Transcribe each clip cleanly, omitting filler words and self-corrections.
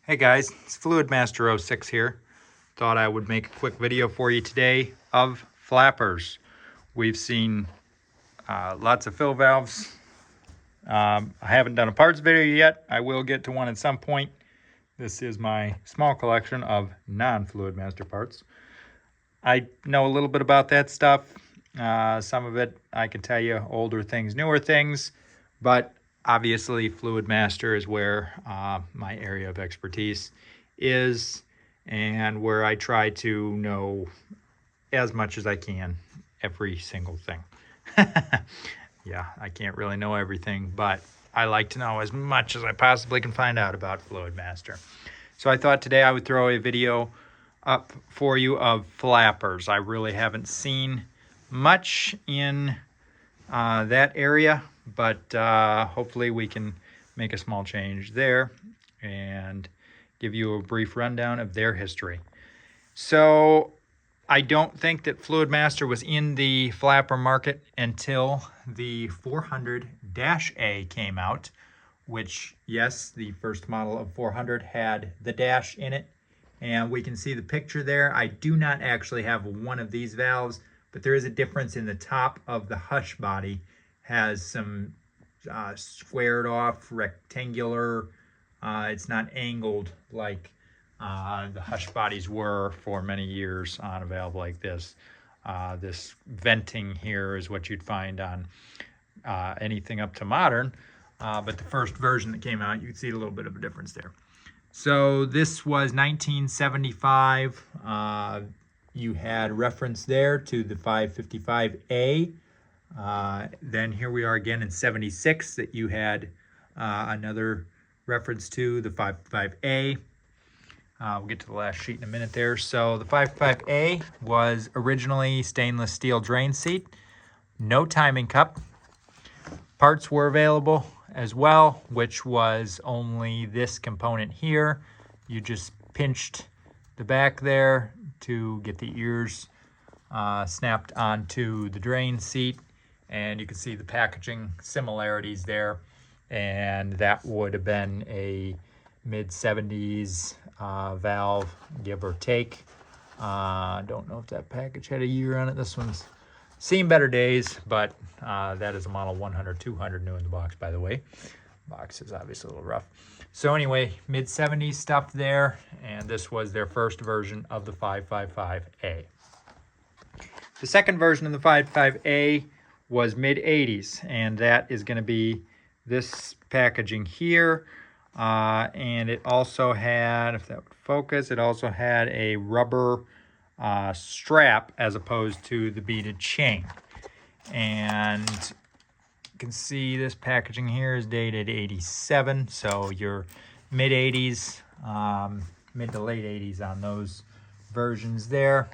Hey guys, it's Fluidmaster 06 here. Thought I would make a quick video for you today of flappers. We've seen lots of fill valves. I haven't done a parts video yet. I will get to one at some point. This is my small collection of non-Fluidmaster parts. I know a little bit about that stuff. Some of it I can tell you, older things, newer things, but obviously Fluidmaster is where my area of expertise is and where I try to know as much as I can every single thing. Yeah, I can't really know everything, but I like to know as much as I possibly can find out about Fluidmaster. So I thought today I would throw a video up for you of flappers. I really haven't seen much in that area, but hopefully we can make a small change there and give you a brief rundown of their history. So I don't think that Fluidmaster was in the flapper market until the 400-A came out, which, yes, the first model of 400 had the dash in it, and we can see the picture there. I do not actually have one of these valves, but there is a difference in the top of the hush body. Has some squared off, rectangular, it's not angled like the hush bodies were for many years on a valve like this. This venting here is what you'd find on anything up to modern, but the first version that came out, you can see a little bit of a difference there. So this was 1975. You had reference there to the 555A. Then here we are again in 76 that you had another reference to the 555A. We'll get to the last sheet in a minute there. So the 555A was originally stainless steel drain seat, no timing cup. Parts were available as well, which was only this component here. You just pinched the back there to get the ears snapped onto the drain seat, and you can see the packaging similarities there, and that would have been a mid-70s valve, give or take. Don't know if that package had a year on it. This one's seen better days, but that is a model 100, 200 new in the box, by the way. Box is obviously a little rough. So anyway, mid-70s stuff there, and this was their first version of the 555A. The second version of the 555A was mid-80s, and that is going to be this packaging here. And it also had, if that would focus, it also had a rubber strap as opposed to the beaded chain. And you can see this packaging here is dated 87, so your mid-80s, mid to late 80s on those versions there.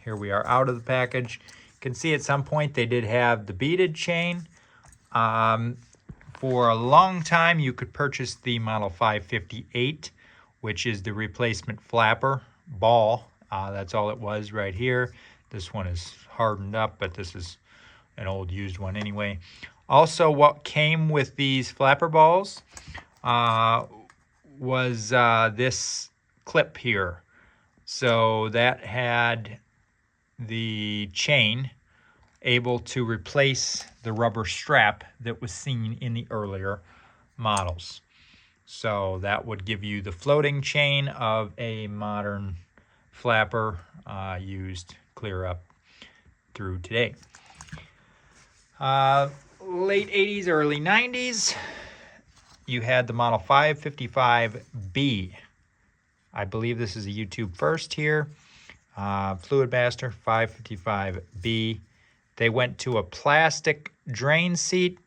Here we are out of the package. You can see at some point they did have the beaded chain. For a long time you could purchase the model 558, which is the replacement flapper ball. That's all it was right here. This one is hardened up, but this is an old used one anyway. Also, what came with these flapper balls was this clip here. So that had the chain able to replace the rubber strap that was seen in the earlier models. So that would give you the floating chain of a modern flapper used clear up through today. Late 80s, early 90s, you had the model 555B. I believe this is a YouTube first here. Fluidmaster 555B. They went to a plastic drain seat.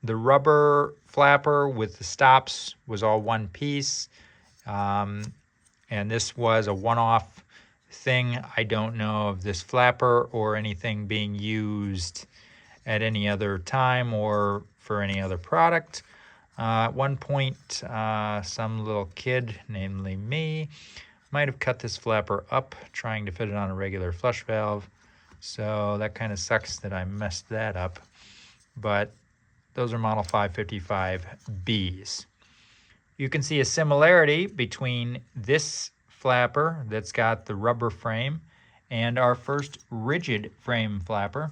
The rubber flapper with the stops was all one piece. And this was a one-off thing. I don't know of this flapper or anything being used at any other time or for any other product. At one point, some little kid, namely me, might have cut this flapper up trying to fit it on a regular flush valve. So that kind of sucks that I messed that up. But those are model 555Bs. You can see a similarity between this flapper that's got the rubber frame and our first rigid frame flapper,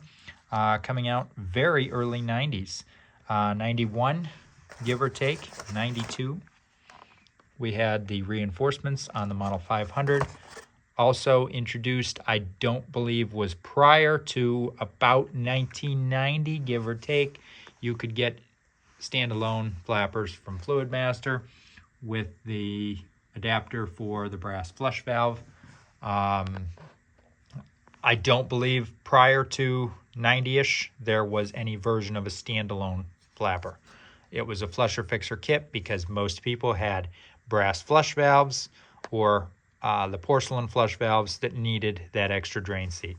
coming out very early 90s. 91, give or take, 92. We had the reinforcements on the Model 500. Also introduced, I don't believe was prior to about 1990, give or take. You could get standalone flappers from Fluidmaster with the adapter for the brass flush valve. I don't believe prior to 90-ish there was any version of a standalone flapper. It was a flusher fixer kit because most people had brass flush valves or the porcelain flush valves that needed that extra drain seat.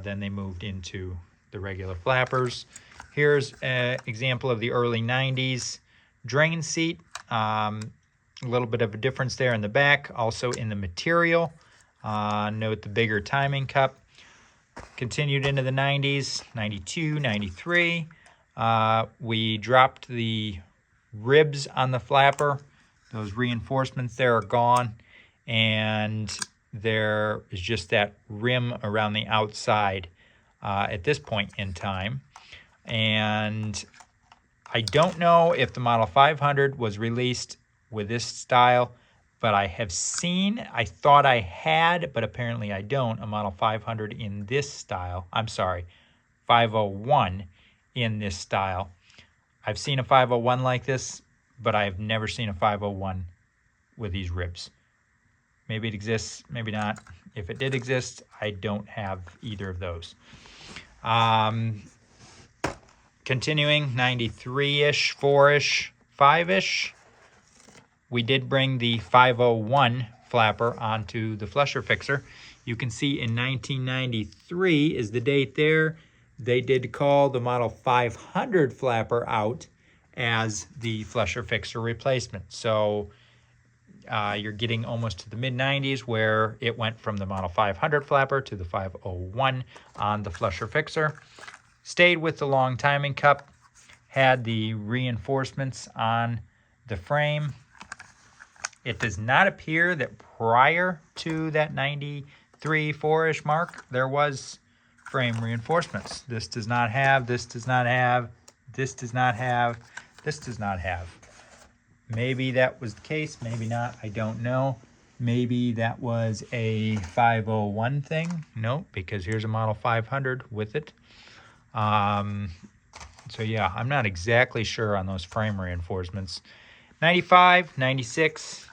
Then they moved into the regular flappers. Here's an example of the early 90s drain seat. A little bit of a difference there in the back, also in the material. Note the bigger timing cup. Continued into the 90s, 92, 93. We dropped the ribs on the flapper. Those reinforcements there are gone. And there is just that rim around the outside at this point in time. And I don't know if the Model 500 was released with this style, but I have seen, I thought I had, but apparently I don't, a Model 500 in this style. I'm sorry, 501 in this style. I've seen a 501 like this, but I've never seen a 501 with these ribs. Maybe it exists, maybe not. If it did exist, I don't have either of those. Continuing, 93-ish, 4-ish, 5-ish. We did bring the 501 flapper onto the flusher fixer. You can see in 1993 is the date there. They did call the Model 500 flapper out as the flusher fixer replacement. So you're getting almost to the mid-90s where it went from the Model 500 flapper to the 501 on the flusher fixer. Stayed with the long timing cup, had the reinforcements on the frame. It does not appear that prior to that 93, 4-ish mark, there was frame reinforcements. This does not have, this does not have, this does not have, this does not have. Maybe that was the case, maybe not, I don't know. Maybe that was a 501 thing. Nope, because here's a Model 500 with it. So yeah, I'm not exactly sure on those frame reinforcements. 95, 96,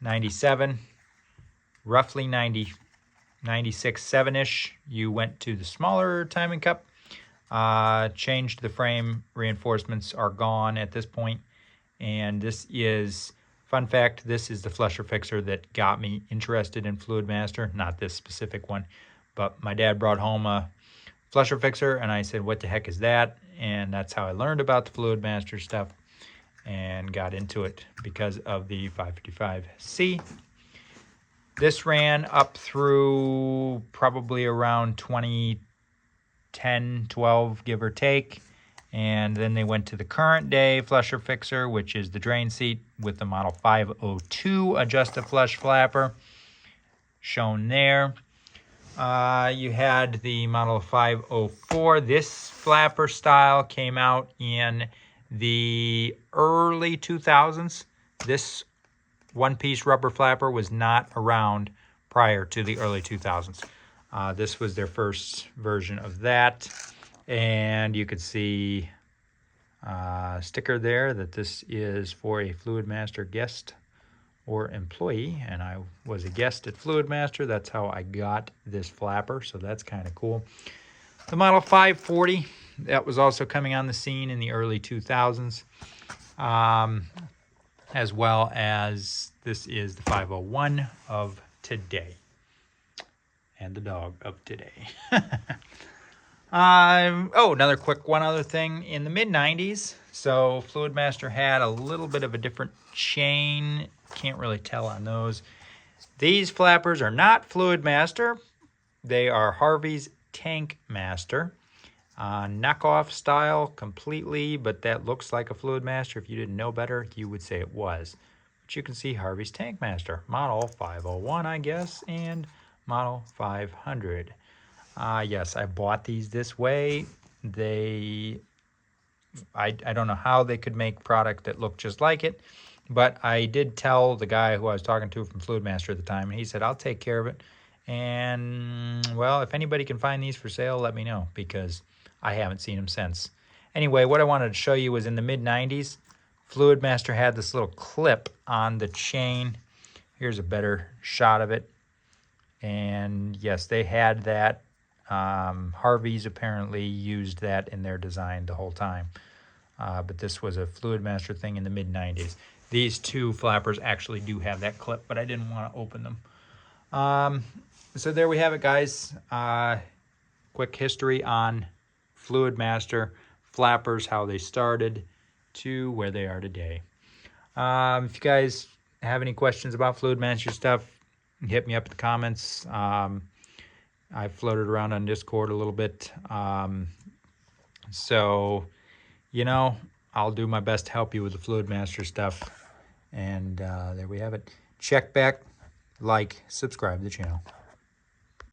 97, roughly 90, 96, 7-ish, you went to the smaller timing cup, changed the frame reinforcements are gone at this point, and this is, fun fact, this is the flusher fixer that got me interested in Fluidmaster, not this specific one, but my dad brought home a flusher fixer and I said, what the heck is that? And that's how I learned about the Fluidmaster stuff and got into it because of the 555C. This ran up through probably around 2010, 12, give or take. And then they went to the current day flusher fixer, which is the drain seat with the Model 502 adjusted flush flapper shown there. You had the Model 504. This flapper style came out in the early 2000s. This one-piece rubber flapper was not around prior to the early 2000s. This was their first version of that. And you could see a sticker there that this is for a Fluidmaster guest or employee, and I was a guest at Fluidmaster. That's how I got this flapper, so that's kind of cool. The Model 540, that was also coming on the scene in the early 2000s, as well as this is the 501 of today, and the dog of today. Another quick one other thing. In the mid-90s, so Fluidmaster had a little bit of a different chain. Can't really tell on those. These flappers are not Fluidmaster. They are Harvey's Tank Master. Knockoff style completely, but that looks like a Fluidmaster. If you didn't know better, you would say it was. But you can see Harvey's Tankmaster, model 501, I guess, and model 500. Yes, I bought these this way. I don't know how they could make product that looked just like it, but I did tell the guy who I was talking to from Fluidmaster at the time, and he said, I'll take care of it. And, well, if anybody can find these for sale, let me know, because I haven't seen them since. Anyway, what I wanted to show you was in the mid-90s, Fluidmaster had this little clip on the chain. Here's a better shot of it. And yes, they had that. Harvey's apparently used that in their design the whole time. But this was a Fluidmaster thing in the mid-90s. These two flappers actually do have that clip, but I didn't want to open them. So there we have it, guys. Quick history on Fluidmaster flappers, how they started to where they are today. If you guys have any questions about Fluidmaster stuff, hit me up in the comments. I floated around on Discord a little bit. So, you know, I'll do my best to help you with the Fluidmaster stuff. And there we have it. Check back, like, subscribe to the channel.